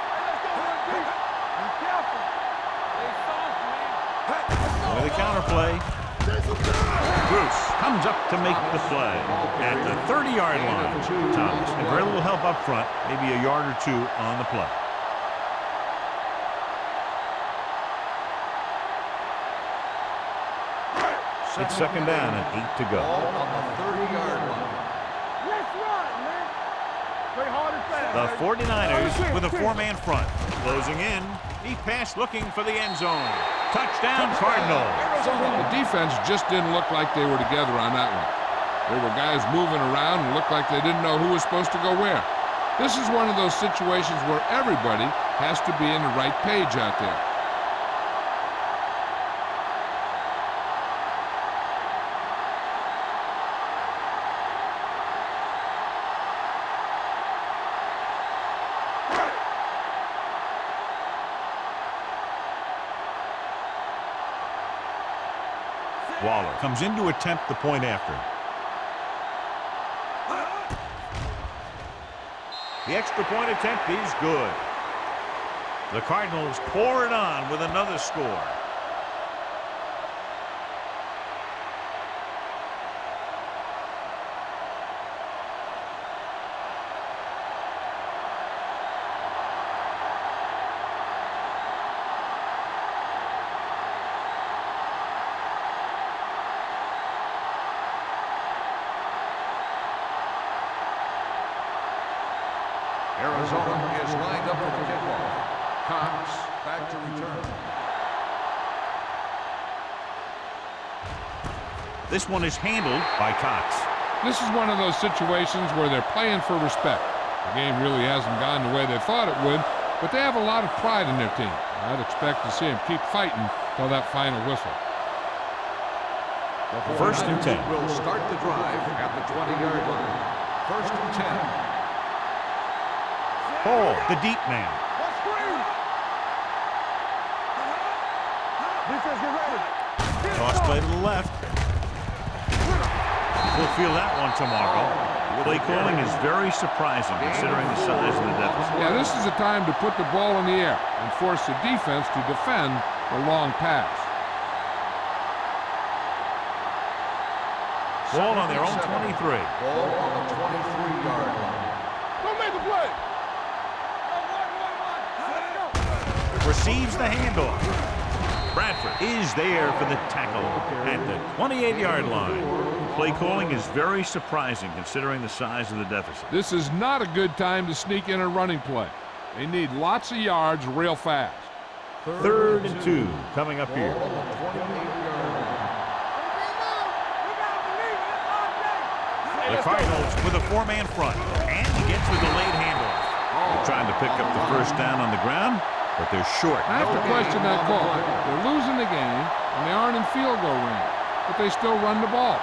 Hey, let's go, one deep. Be careful. They soft, man. With a counterplay, Bruce comes up to make the play at the 30-yard line. Thomas had very little help up front, maybe a yard or 2 on the play. It's second down and 8 to go. Ball on the 30-yard line. Let's run, man. Play hard and fast. The baby. 49ers with a 4-man front. Closing in. He passed looking for the end zone. Touchdown, Cardinals. The defense just didn't look like they were together on that one. There were guys moving around and looked like they didn't know who was supposed to go where. This is one of those situations where everybody has to be in the right page out there. Waller comes in to attempt the point after. The extra point attempt is good. The Cardinals pour it on with another score. Arizona is lined up for the kickoff. Cox back to return. This one is handled by Cox. This is one of those situations where they're playing for respect. The game really hasn't gone the way they thought it would, but they have a lot of pride in their team. I'd expect to see them keep fighting till that final whistle. First and 10. Will start the drive at the 20-yard line. First and 10. Paul, the deep man. One screen. Defense, get ready. Toss play to the left. We'll feel that one tomorrow. Play calling is very surprising considering the size of the deficit. Yeah, this is the time to put the ball in the air and force the defense to defend the long pass. Ball on their own 23. Ball on the 23-yard line. Don't make the play. Let's go. Receives the handoff. Bradford is there for the tackle at the 28-yard line. Play calling is very surprising considering the size of the deficit. This is not a good time to sneak in a running play. They need lots of yards real fast. Third and 2 coming up here. Ball on the 28-yard line. The Cardinals with a 4-man front, and he gets the delayed handoff. They're trying to pick up the first down on the ground, but they're short. I have to question that call. They're losing the game, and they aren't in field goal range, but they still run the ball.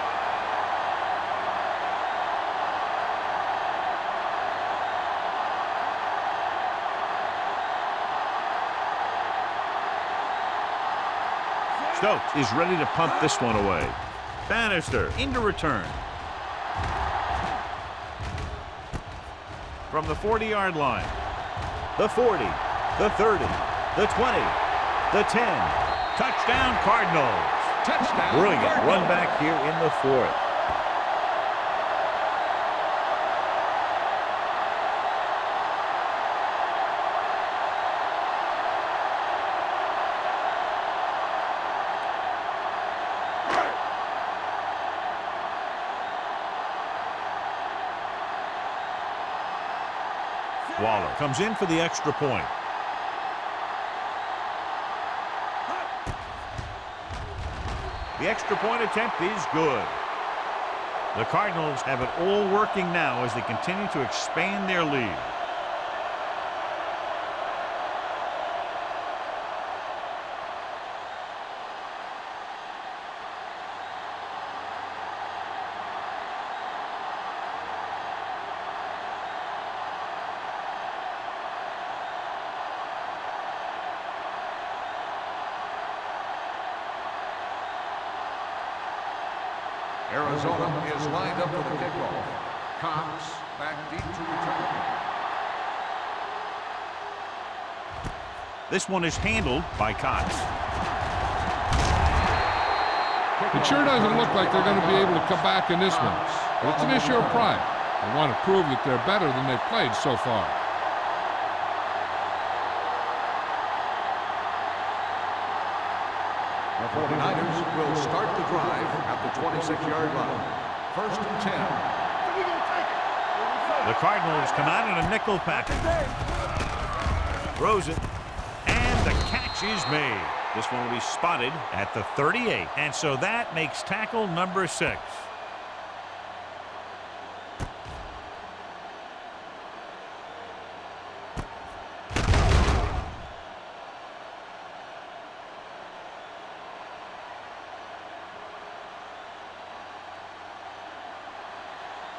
Stokes is ready to punt this one away. Bannister into return. From the 40-yard line. The 40, the 30, the 20, the 10. Touchdown Cardinals. Touchdown. Brilliant Cardinals. run back here in the 4th. Waller comes in for the extra point. The extra point attempt is good. The Cardinals have it all working now as they continue to expand their lead. Arizona is lined up for the kickoff. Cox back deep to return. This one is handled by Cox. It sure doesn't look like they're going to be able to come back in this one. But it's an issue of pride. They want to prove that they're better than they've played so far. The 49ers will start the drive at the 26-yard line. First and 10. The Cardinals come out in a nickel package. Throws it, and the catch is made. This one will be spotted at the 38, and so that makes tackle number 6.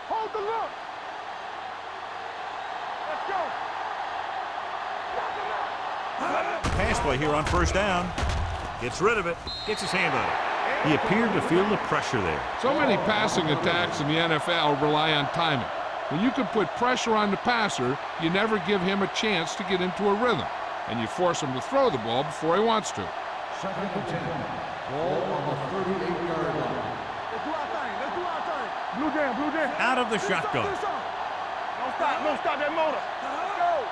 Hold the look. Let's go. Pass play here on first down. Gets rid of it. Gets his hand on it. He appeared to feel the pressure there. So many passing attacks in the NFL rely on timing. When you can put pressure on the passer, you never give him a chance to get into a rhythm, and you force him to throw the ball before he wants to. Second and 10. Ball on the 38-yard line. Let's do our thing. Let's do our thing. Blue jam, blue jam. Out of the shotgun. Don't stop that motor. Let's go.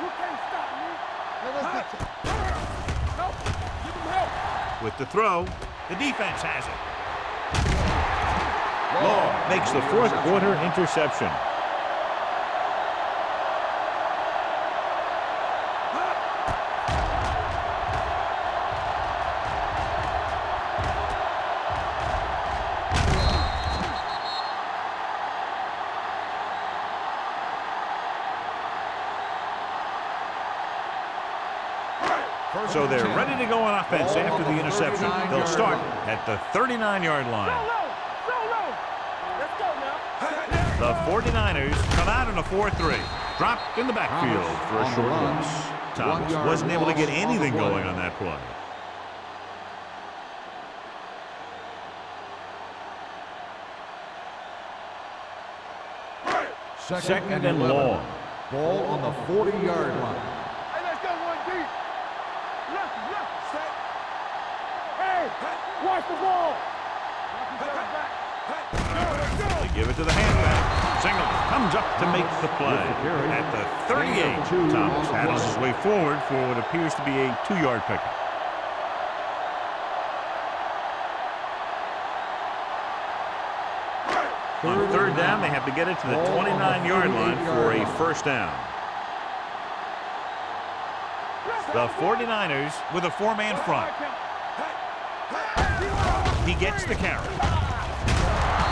You can't stop me. Let's get you. No, give him help. With the throw, the defense has it. Long makes the fourth quarter interception. So they're ready to go on offense after the interception. They'll start at the 39-yard line. Let's go now. The 49ers come out in a 4-3. Dropped in the backfield for a short loss. Thomas wasn't able to get anything going on that play. Second and long. Ball on the 40-yard line. Hey, let's go one deep. Left, set. Hey, watch the ball. Knock each other back. They give it to the halfback. Single comes up to make the play. At the 38, Thomas paddles his way forward for what appears to be a 2-yard pickup. On third down, they have to get it to the 29-yard line for a first down. The 49ers with a 4-man front. He gets the carry.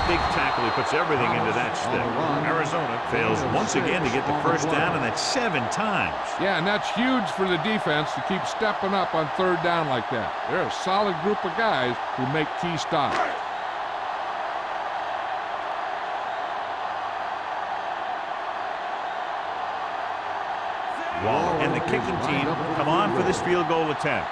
Big tackle. He puts everything into that stick. Arizona fails once again to get the first down, and that's 7 times. Yeah, and that's huge for the defense to keep stepping up on third down like that. They're a solid group of guys who make key stops. And the kicking team come on for this field goal attempt.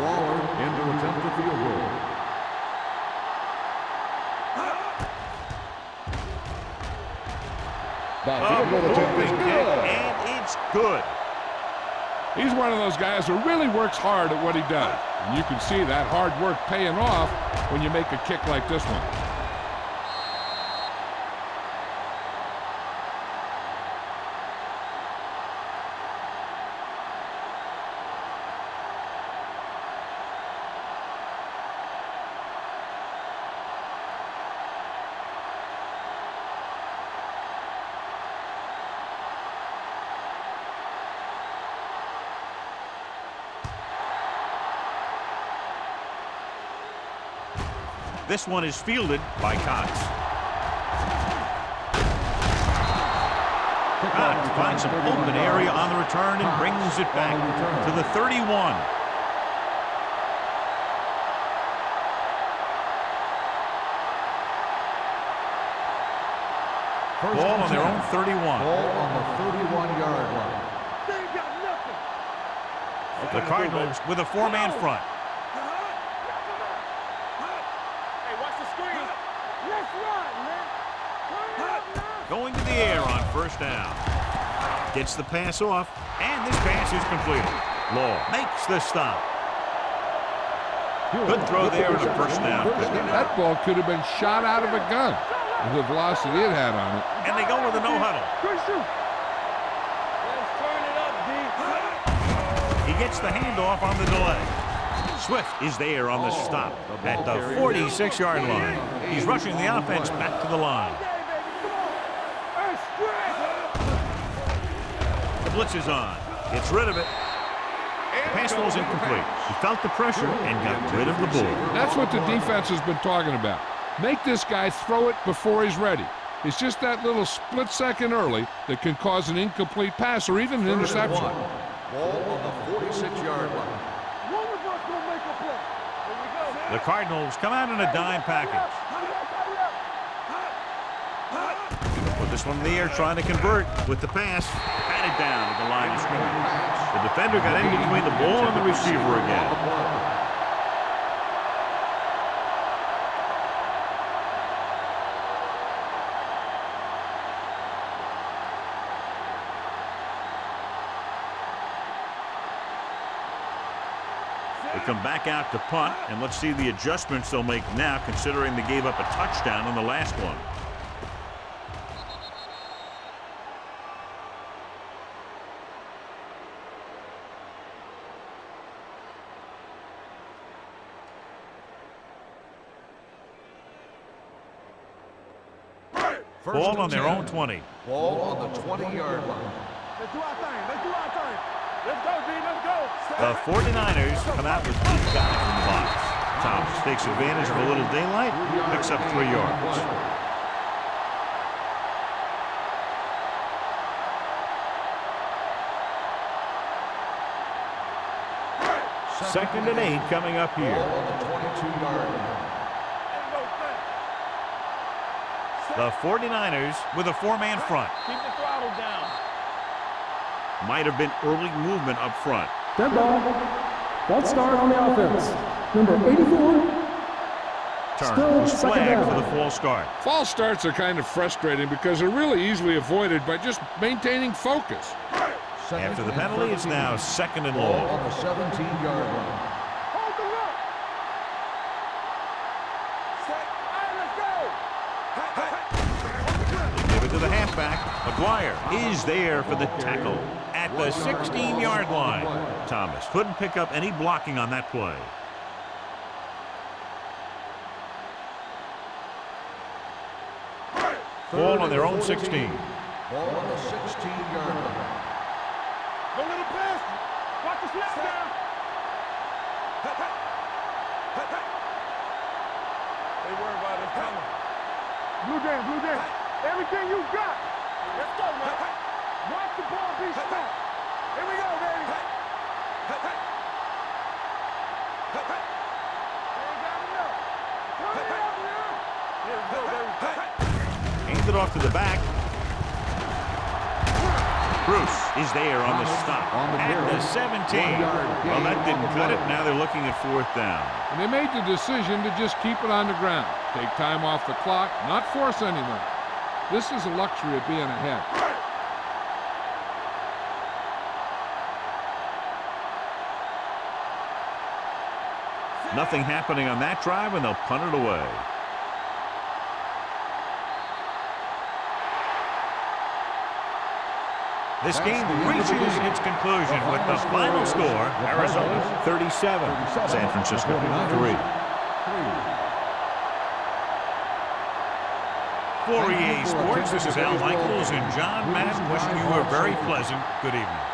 Waller in to attempt the field goal. And it's good. He's one of those guys who really works hard at what he does. And you can see that hard work paying off when you make a kick like this one. This one is fielded by Cox. Cox finds some open area on the return and brings it back to the 31. Ball on their own 31. Ball on the 31-yard line. They ain't got nothing. The Cardinals with a 4-man front. Going to the air on first down. Gets the pass off, and this pass is completed. Law makes the stop. Good throw there in the first down. That ball could have been shot out of a gun with the velocity it had on it. And they go with a no-huddle. Let's turn it up, D. He gets the handoff on the delay. Swift is there on the stop at the 46-yard line. He's rushing the offense back to the line. The blitz is on. Gets rid of it. The pass ball is incomplete. He felt the pressure and got rid of the ball. That's what the defense has been talking about. Make this guy throw it before he's ready. It's just that little split second early that can cause an incomplete pass or even an interception. Ball on the 46-yard line. One of us gonna make a play. Here we go. The Cardinals come out in a dime package. Put this one in the air, trying to convert with the pass. Batted down at the line of scrimmage. The defender got in between the ball and the receiver again. They come back out to punt, and let's see the adjustments they'll make now, considering they gave up a touchdown on the last one. Ball on their own 20. Ball on the 20-yard line. Let's do our thing. Let's do our thing. Let's go, D. Let's go. The 49ers come out with 8 guys in the box. Thomas takes advantage of a little daylight, picks up 3 yards. Second and 8 coming up here. Ball on the 22-yard line. The 49ers with a 4-man front. Keep the throttle down. Might have been early movement up front. Dead ball. False start on the offense. Number 84. Turner was flagged for the false start. False starts are kind of frustrating because they're really easily avoided by just maintaining focus. After the penalty, it's now second and long. Ball on the 17-yard line. Hold the look. Set. All right, let's go. Give it to the halfback. McGuire is there for the tackle at the 16-yard line. Thomas couldn't pick up any blocking on that play. Ball on their own 16. Ball on the 16-yard line. Go little pass. Watch the snap down. They worry about us coming. Blue Jam, Blue Jam. Everything you got. Let's go, man. Watch the ball be stopped. Here we go, baby. They ain't got enough. Turn it up now. Here we go, baby. Hands it off to the back. Bruce is there on the stop at the 17. Well, that didn't cut it. Now they're looking at 4th down. And they made the decision to just keep it on the ground. Take time off the clock, not force anything. This is a luxury of being ahead. Nothing happening on that drive, and they'll punt it away. This game reaches its conclusion with the final score, Arizona 37, San Francisco 3. For EA Sports, this is Al Michaels and John Madden wishing you a very pleasant good evening.